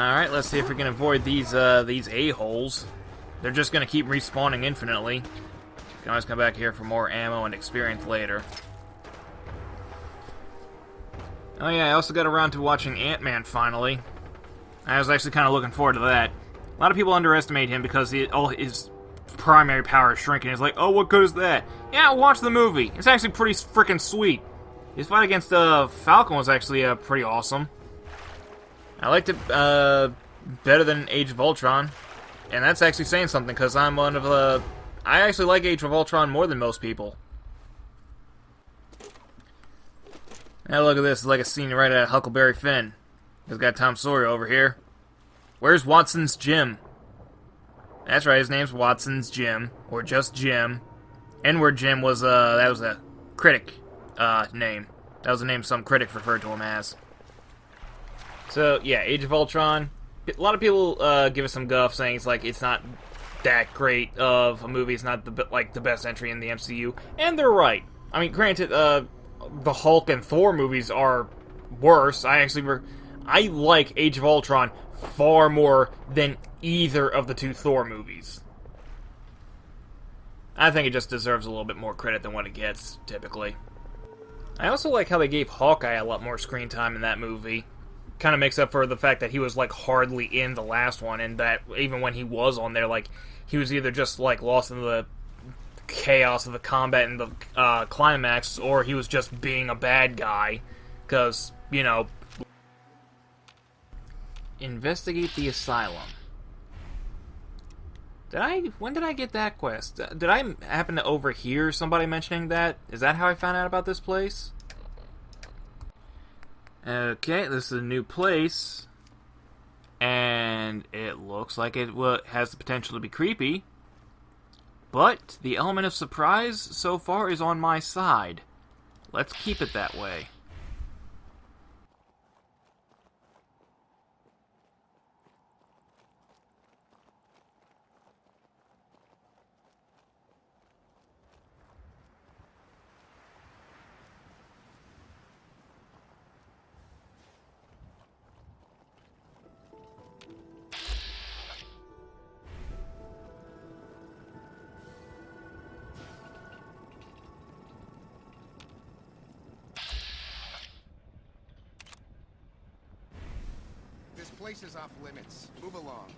Alright, let's see if we can avoid these a-holes. They're just gonna keep respawning infinitely. You can always come back here for more ammo and experience later. Oh yeah, I also got around to watching Ant-Man finally. I was actually kind of looking forward to that. A lot of people underestimate him because all his primary power is shrinking. It's like, oh, what good is that? Yeah, watch the movie. It's actually pretty freaking sweet. His fight against Falcon was actually pretty awesome. I liked it better than Age of Ultron. And that's actually saying something, because I'm one of the... I actually like Age of Ultron more than most people. Now look at this, it's like a scene right out of Huckleberry Finn. He's got Tom Sawyer over here. Where's Watson's Gym? That's right, his name's Watson's Gym, or just Jim. N-word Jim was, that was a critic, name. That was the name some critic referred to him as. So, yeah, Age of Ultron. A lot of people, give us some guff saying it's not that great of a movie, it's not the best entry in the MCU, and they're right. I mean, granted, the Hulk and Thor movies are worse. I like Age of Ultron far more than either of the two Thor movies. I think it just deserves a little bit more credit than what it gets, typically. I also like how they gave Hawkeye a lot more screen time in that movie. Kind of makes up for the fact that he was, hardly in the last one, and that even when he was on there, he was either just, lost in the chaos of the combat and the climax, or he was just being a bad guy, because, you know... Investigate the asylum. When did I get that quest? Did I happen to overhear somebody mentioning that? Is that how I found out about this place? Okay, this is a new place. And it looks like it has the potential to be creepy. But the element of surprise so far is on my side. Let's keep it that way. This place is off limits. Move along.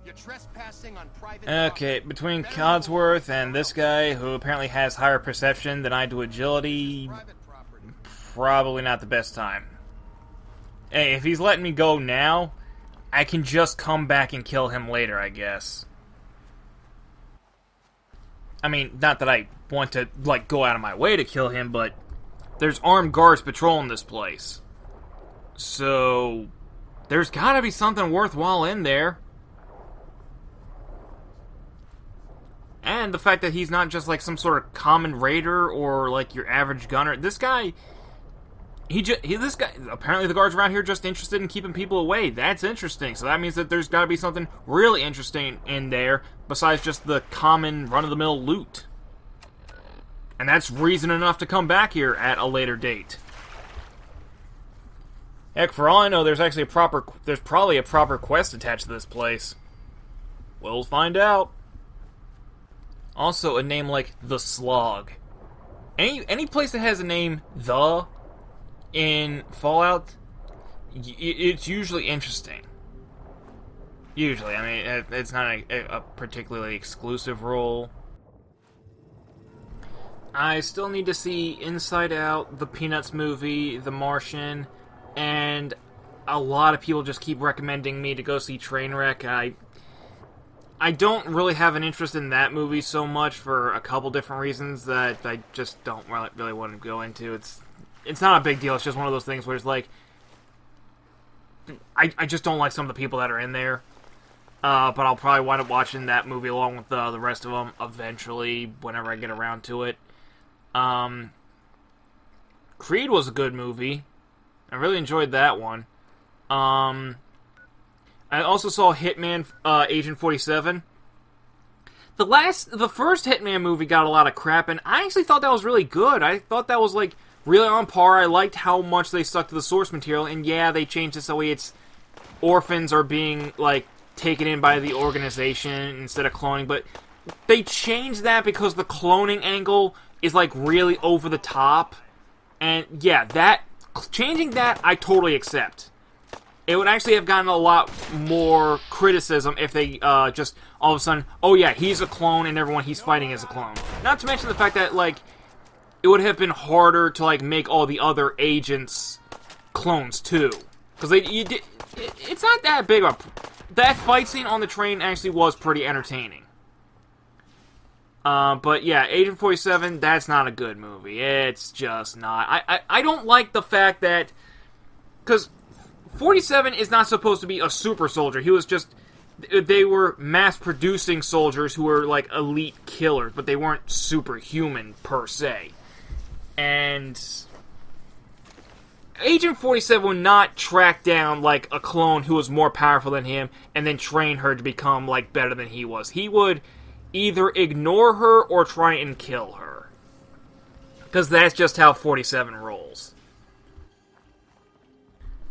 You're trespassing on private Okay, between Codsworth and this guy, who apparently has higher perception than I do agility, probably not the best time. Hey, if he's letting me go now, I can just come back and kill him later, I guess. I mean, not that I want to, go out of my way to kill him, but there's armed guards patrolling this place. So, there's gotta be something worthwhile in there. And the fact that he's not just, some sort of common raider or, your average gunner. This guy... This guy, apparently the guards around here are just interested in keeping people away. That's interesting. So that means that there's got to be something really interesting in there besides just the common run-of-the-mill loot. And that's reason enough to come back here at a later date. Heck, for all I know, there's probably a proper quest attached to this place. We'll find out. Also, a name like The Slog. Any place that has a name The in Fallout, it's usually interesting. Usually, I mean, it's not a particularly exclusive role. I still need to see Inside Out, the Peanuts movie, The Martian, and a lot of people just keep recommending me to go see Trainwreck. I don't really have an interest in that movie so much for a couple different reasons that I just don't really want to go into. It's not a big deal. It's just one of those things where it's I just don't like some of the people that are in there. But I'll probably wind up watching that movie along with the rest of them eventually, whenever I get around to it. Creed was a good movie. I really enjoyed that one. I also saw Hitman Agent 47. the first Hitman movie got a lot of crap, and I actually thought that was really good. I thought that was, like, really on par. I liked how much they stuck to the source material, and yeah, they changed it so it's orphans are being, like, taken in by the organization instead of cloning, but they changed that because the cloning angle is, like, really over the top, and yeah, changing that, I totally accept. It would actually have gotten a lot more criticism if they just all of a sudden, oh yeah, he's a clone and everyone he's fighting is a clone. Not to mention the fact that, like, it would have been harder to, like, make all the other agents clones too, because it's not that big of a. That fight scene on the train actually was pretty entertaining. But yeah, Agent 47, that's not a good movie. It's just not. I don't like the fact that, because 47 is not supposed to be a super soldier. He was just, they were mass-producing soldiers who were, like, elite killers, but they weren't superhuman, per se. And Agent 47 would not track down, like, a clone who was more powerful than him and then train her to become, like, better than he was. He would either ignore her or try and kill her. Because that's just how 47 rolls.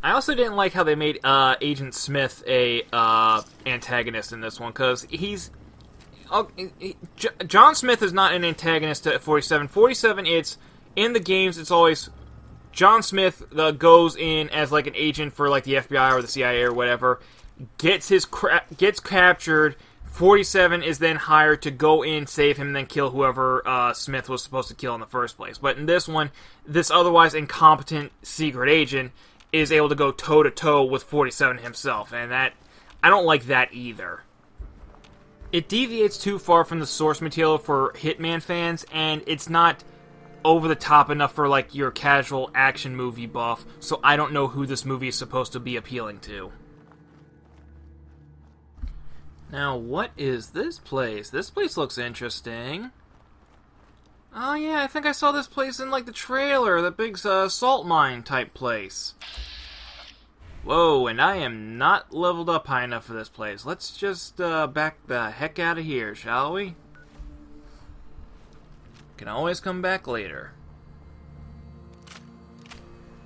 I also didn't like how they made Agent Smith a antagonist in this one, because John Smith is not an antagonist to 47. 47, it's, in the games, it's always John Smith goes in as, like, an agent for, like, the FBI or the CIA or whatever, gets captured. 47 is then hired to go in, save him, and then kill whoever Smith was supposed to kill in the first place. But in this one, this otherwise incompetent secret agent is able to go toe-to-toe with 47 himself, and that, I don't like that either. It deviates too far from the source material for Hitman fans, and it's not over the top enough for, like, your casual action movie buff, so I don't know who this movie is supposed to be appealing to. Now, what is this place? This place looks interesting. Oh yeah, I think I saw this place in, like, the trailer, the big salt mine type place. Whoa, and I am not leveled up high enough for this place. Let's just back the heck out of here, shall we? Can always come back later.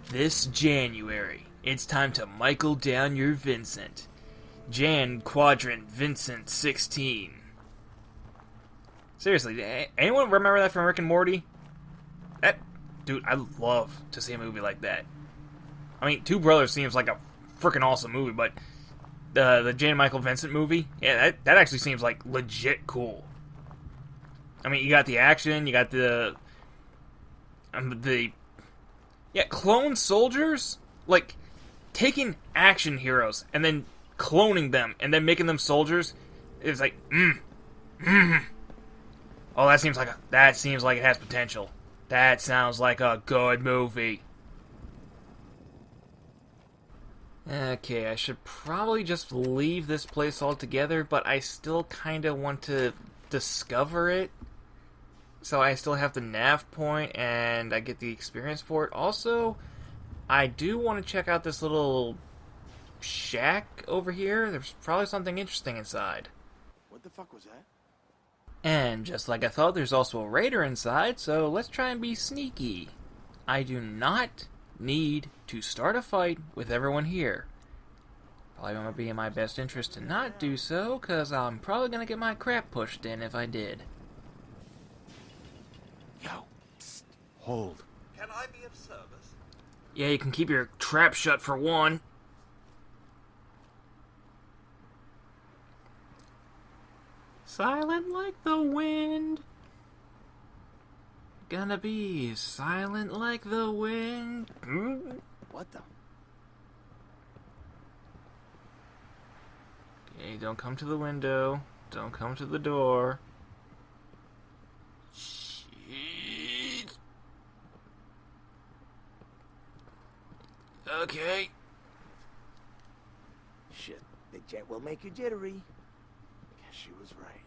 This January, it's time to Michael down your Vincent. Jan Quadrant Vincent 16. Seriously, anyone remember that from Rick and Morty? Dude, I'd love to see a movie like that. I mean, Two Brothers seems like a freaking awesome movie, but the Jan Michael Vincent movie, yeah, that actually seems like legit cool. I mean, you got the action, you got the clone soldiers, like, taking action heroes and then cloning them and then making them soldiers. It's like, oh, that seems like it has potential. That sounds like a good movie. Okay, I should probably just leave this place altogether, but I still kind of want to discover it. So I still have the nav point, and I get the experience for it. Also, I do want to check out this little shack over here. There's probably something interesting inside. What the fuck was that? And just like I thought, there's also a raider inside, so let's try and be sneaky. I do not need to start a fight with everyone here. Probably going to be in my best interest to not do so, because I'm probably going to get my crap pushed in if I did. Yo, psst, hold. Can I be of service? Yeah, you can keep your trap shut for one. Silent like the wind. Gonna be silent like the wind. What the? Okay, don't come to the window. Don't come to the door. Okay. Shit, the jet will make you jittery. Guess she was right.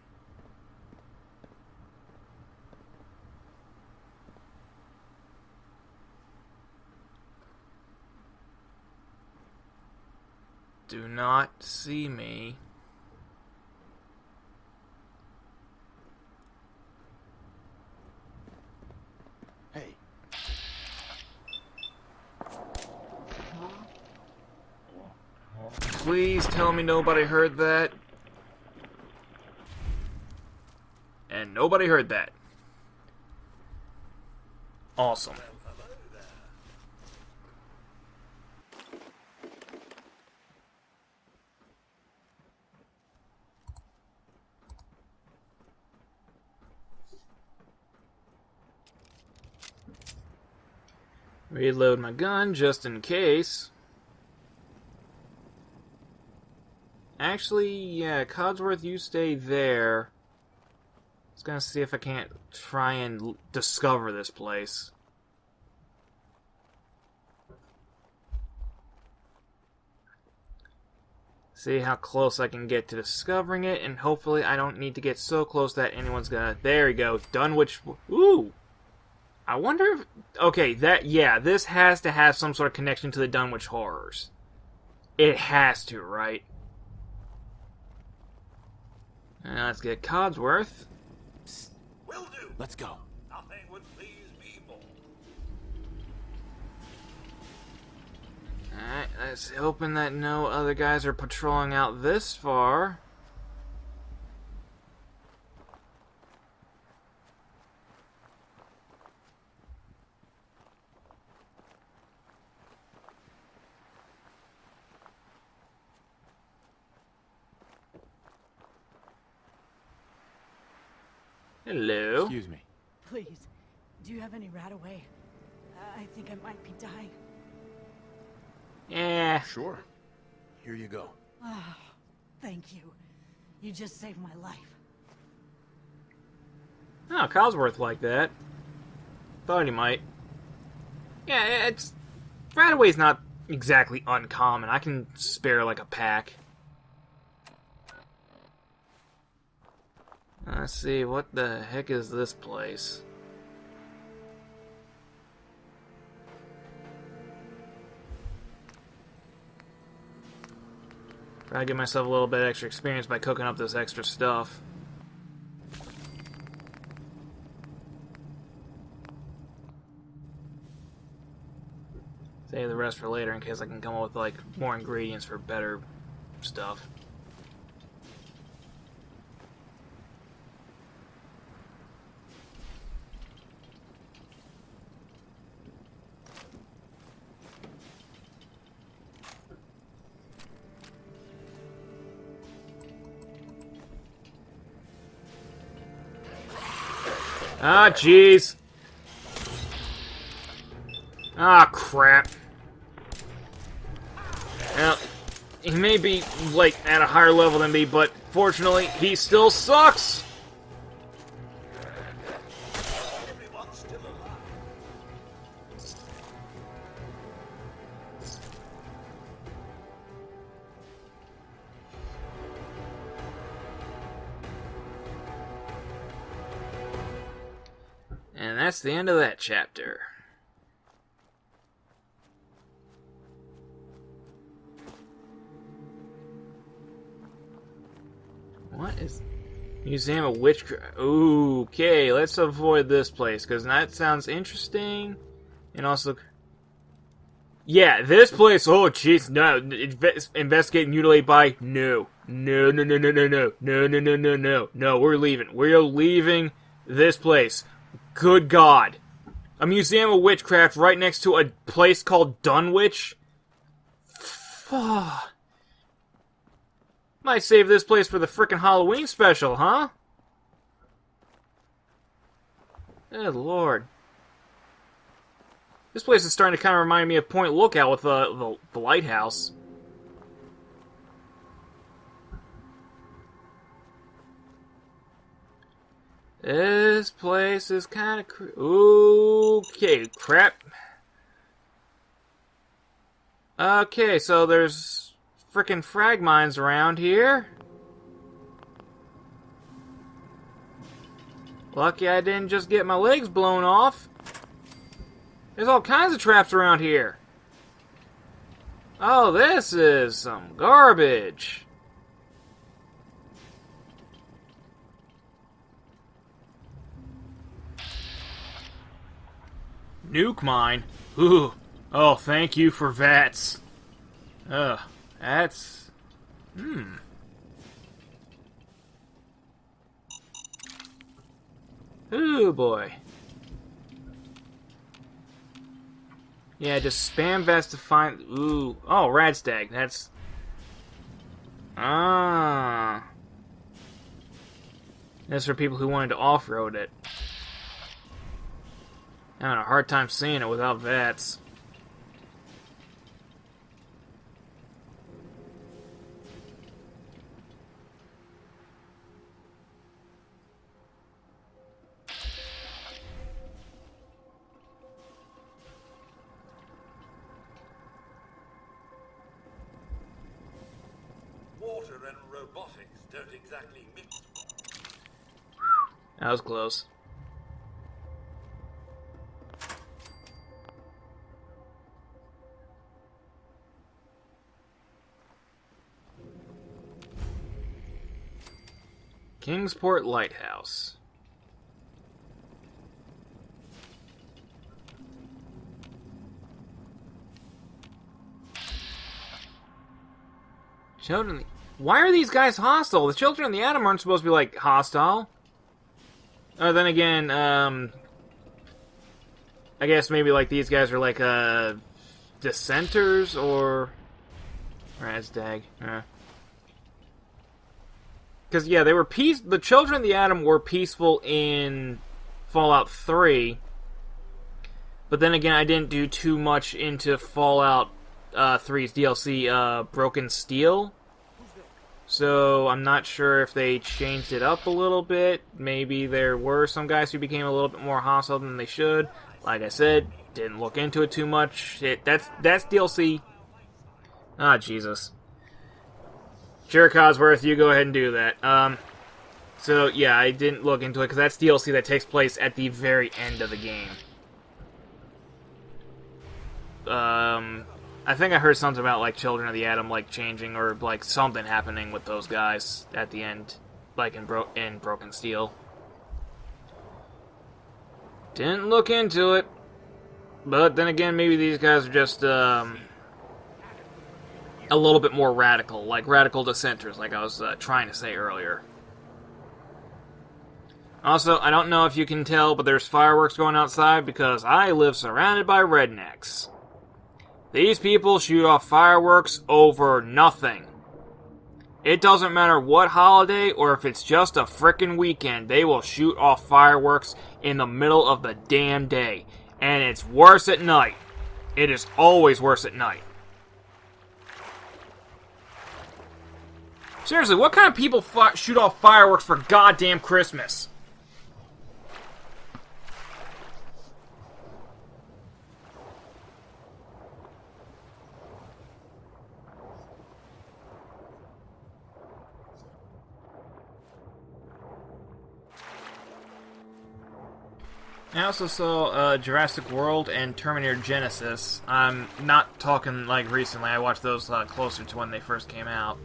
Do not see me. Please tell me nobody heard that. And nobody heard that. Awesome. Reload my gun just in case. Actually, yeah, Codsworth, you stay there. I was gonna see if I can't try and discover this place. See how close I can get to discovering it, and hopefully I don't need to get so close that anyone's gonna... There we go, Dunwich... Ooh! I wonder if... Okay, this has to have some sort of connection to the Dunwich Horrors. It has to, right? Let's get Codsworth. Will do. Let's go. Nothing would please me more. Alright, let's hoping that no other guys are patrolling out this far. Hello. Excuse me. Please, do you have any Radaway? I think I might be dying. Yeah. Sure. Here you go. Oh, thank you. You just saved my life. Oh, Codsworth like that. Thought he might. Yeah, it's... Radaway's not exactly uncommon. I can spare like a pack. Let's see, what the heck is this place? Try to give myself a little bit extra experience by cooking up this extra stuff. Save the rest for later in case I can come up with like more ingredients for better stuff. Ah, jeez. Ah, crap. Now, he may be, like, at a higher level than me, but fortunately, he still sucks! Everyone's still alive. And that's the end of that chapter. What is... Museum of Witchcraft. Okay, let's avoid this place, because that sounds interesting. And also... Yeah, this place... Oh, jeez, no. Investigate and mutilate by... No. No, no, no, no, no, no. No, no, no, no, no. No, we're leaving. We're leaving this place. Good God. A museum of witchcraft right next to a place called Dunwich? Might save this place for the frickin' Halloween special, huh? Good Lord. This place is starting to kind of remind me of Point Lookout with the lighthouse. This place is kind of okay, crap. Okay, so there's frickin' frag mines around here. Lucky I didn't just get my legs blown off. There's all kinds of traps around here. Oh, this is some garbage. Nuke mine? Ooh. Oh, thank you for VATS. Ugh. That's Ooh, boy. Yeah, just spam vest to find... Ooh. Oh, Radstag. That's... Ah. That's for people who wanted to off-road it. I'm having a hard time seeing it without VATS. Water and robotics don't exactly mix. That was close. Kingsport Lighthouse. Children... Why are these guys hostile? The children of the Atom aren't supposed to be, like, hostile. Then again, I guess maybe, like, these guys are, like, dissenters, or... Razdag. Because, yeah, they were the children of the Atom were peaceful in Fallout 3. But then again, I didn't do too much into Fallout 3's DLC, Broken Steel. So, I'm not sure if they changed it up a little bit. Maybe there were some guys who became a little bit more hostile than they should. Like I said, didn't look into it too much. That's DLC. Ah, Jesus. Sure, Cosworth, you go ahead and do that. So, yeah, I didn't look into it, because that's DLC that takes place at the very end of the game. I think I heard something about, like, Children of the Atom, like, changing, or, like, something happening with those guys at the end, like, in Broken Steel. Didn't look into it. But then again, maybe these guys are just, a little bit more radical, like radical dissenters, like I was trying to say earlier. Also, I don't know if you can tell, but there's fireworks going outside because I live surrounded by rednecks. These people shoot off fireworks over nothing. It doesn't matter what holiday or if it's just a frickin' weekend, they will shoot off fireworks in the middle of the damn day. And it's worse at night. It is always worse at night. Seriously, what kind of people shoot off fireworks for goddamn Christmas? I also saw Jurassic World and Terminator Genesis. I'm not talking like recently. I watched those closer to when they first came out.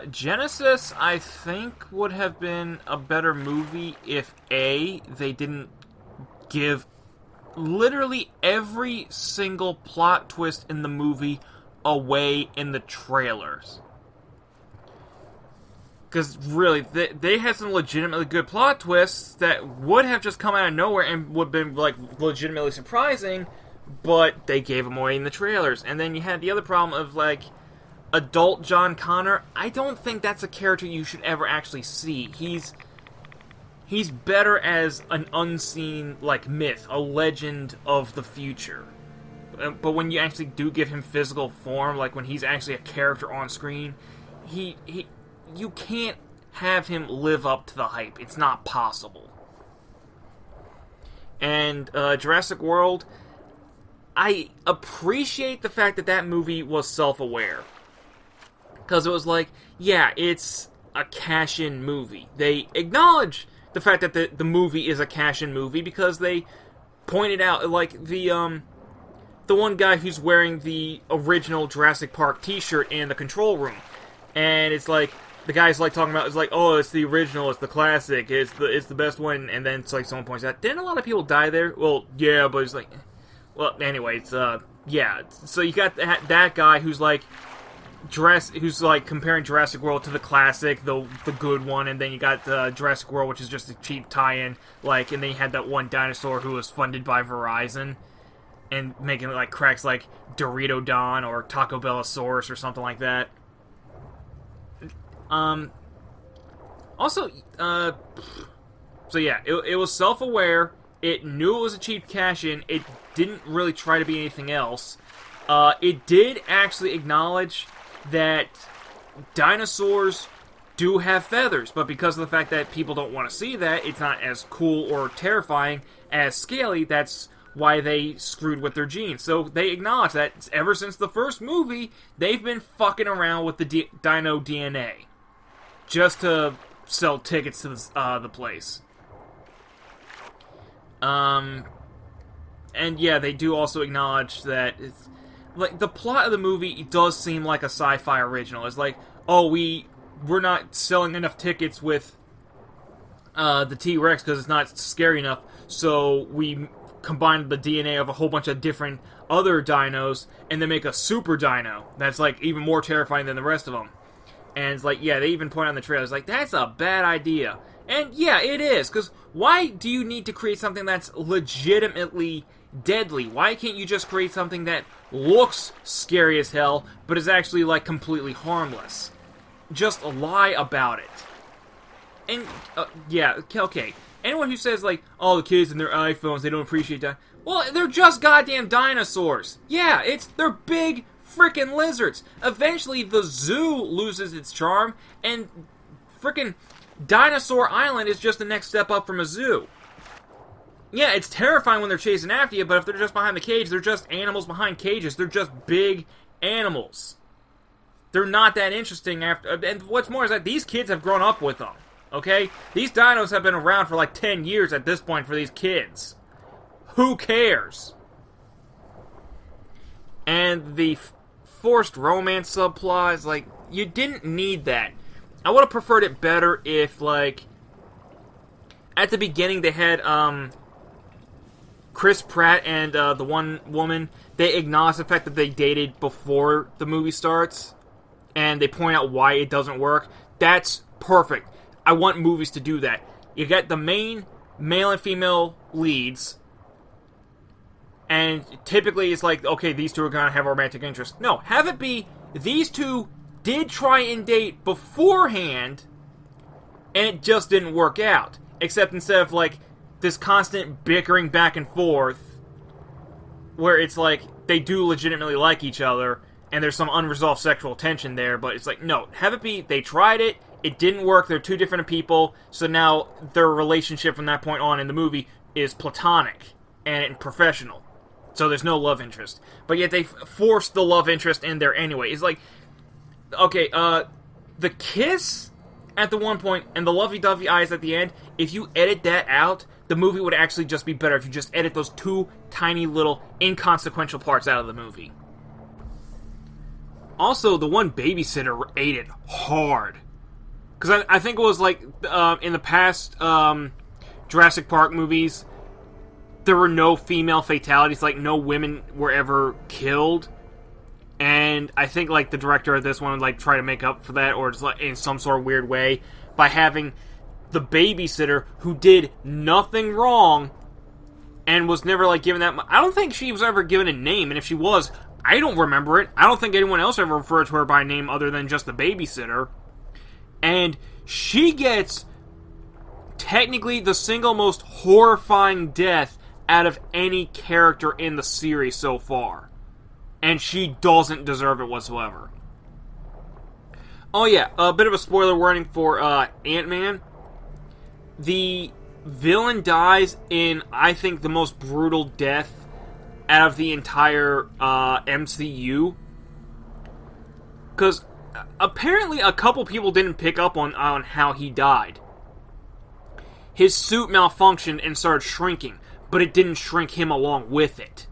Genesis, I think, would have been a better movie if A, they didn't give literally every single plot twist in the movie away in the trailers. Because, really, they had some legitimately good plot twists that would have just come out of nowhere and would have been, like, legitimately surprising, but they gave them away in the trailers. And then you had the other problem of, like, adult John Connor. I don't think that's a character you should ever actually see. He's better as an unseen, like, myth, a legend of the future. But when you actually do give him physical form, like when he's actually a character on screen, you can't have him live up to the hype. It's not possible. And Jurassic World, I appreciate the fact that that movie was self-aware. Because it was like, yeah, it's a cash-in movie. They acknowledge the fact that the movie is a cash-in movie because they pointed out, like, the one guy who's wearing the original Jurassic Park t-shirt in the control room. And it's like, the guy's like talking about, it's like, oh, it's the original, it's the classic, it's the best one, and then it's like someone points out, didn't a lot of people die there? Well, yeah, but it's like, well, anyway, it's, yeah, so you got that guy who's like, who's like comparing Jurassic World to the classic, the good one, and then you got Jurassic World, which is just a cheap tie-in, like, and then you had that one dinosaur who was funded by Verizon, and making like cracks like Dorito Don or Taco Bellosaurus or something like that. Also, so yeah, it was self-aware. It knew it was a cheap cash-in. It didn't really try to be anything else. It did actually acknowledge that dinosaurs do have feathers, but because of the fact that people don't want to see that, it's not as cool or terrifying as Scaly. That's why they screwed with their genes. So they acknowledge that ever since the first movie, they've been fucking around with the dino DNA just to sell tickets to the place. And yeah, they do also acknowledge that it's, like, the plot of the movie does seem like a sci-fi original. It's like, oh, we're not selling enough tickets with the T-Rex because it's not scary enough, so we combine the DNA of a whole bunch of different other dinos and then make a super dino that's like even more terrifying than the rest of them. And it's like, yeah, they even point out in the trailer, it's like, that's a bad idea. And yeah, it is, because why do you need to create something that's legitimately deadly? Why can't you just create something that looks scary as hell, but is actually, like, completely harmless? Just lie about it. And, yeah, okay. Anyone who says, like, oh, the kids and their iPhones, they don't appreciate that. Well, they're just goddamn dinosaurs. Yeah, they're big frickin' lizards. Eventually, the zoo loses its charm, and frickin' Dinosaur Island is just the next step up from a zoo. Yeah, it's terrifying when they're chasing after you, but if they're just behind the cage, they're just animals behind cages. They're just big animals. They're not that interesting after... And what's more is that these kids have grown up with them, okay? These dinos have been around for like 10 years at this point for these kids. Who cares? And the forced romance subplot is like, you didn't need that. I would have preferred it better if, like, at the beginning they had, Chris Pratt and, the one woman, they acknowledge the fact that they dated before the movie starts, and they point out why it doesn't work. That's perfect. I want movies to do that. You get the main male and female leads, and typically it's like, okay, these two are gonna have a romantic interest. No, have it be, these two did try and date beforehand, and it just didn't work out. Except instead of, like, this constant bickering back and forth, where it's like, they do legitimately like each other, and there's some unresolved sexual tension there, but it's like, no, have it be, they tried it, it didn't work, they're two different people, so now their relationship from that point on in the movie is platonic and professional. So there's no love interest. But yet they forced the love interest in there anyway. It's like, okay, the kiss at the one point and the lovey-dovey eyes at the end, if you edit that out, the movie would actually just be better if you just edit those two tiny little inconsequential parts out of the movie. Also, the one babysitter ate it hard. Because I think it was like, in the past Jurassic Park movies, there were no female fatalities, like no women were ever killed. And I think, like, the director of this one would, like, try to make up for that, or just, like, in some sort of weird way, by having the babysitter, who did nothing wrong, and was never, like, given that... I don't think she was ever given a name, and if she was, I don't remember it. I don't think anyone else ever referred to her by name other than just the babysitter. And she gets, technically, the single most horrifying death out of any character in the series so far. And she doesn't deserve it whatsoever. Oh yeah, a bit of a spoiler warning for Ant-Man. The villain dies in, I think, the most brutal death out of the entire MCU. Because apparently a couple people didn't pick up on how he died. His suit malfunctioned and started shrinking, but it didn't shrink him along with it.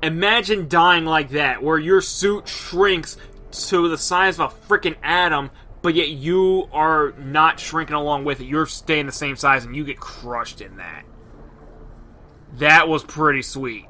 Imagine dying like that, where your suit shrinks to the size of a freaking atom, but yet you are not shrinking along with it. You're staying the same size, and you get crushed in that. That was pretty sweet.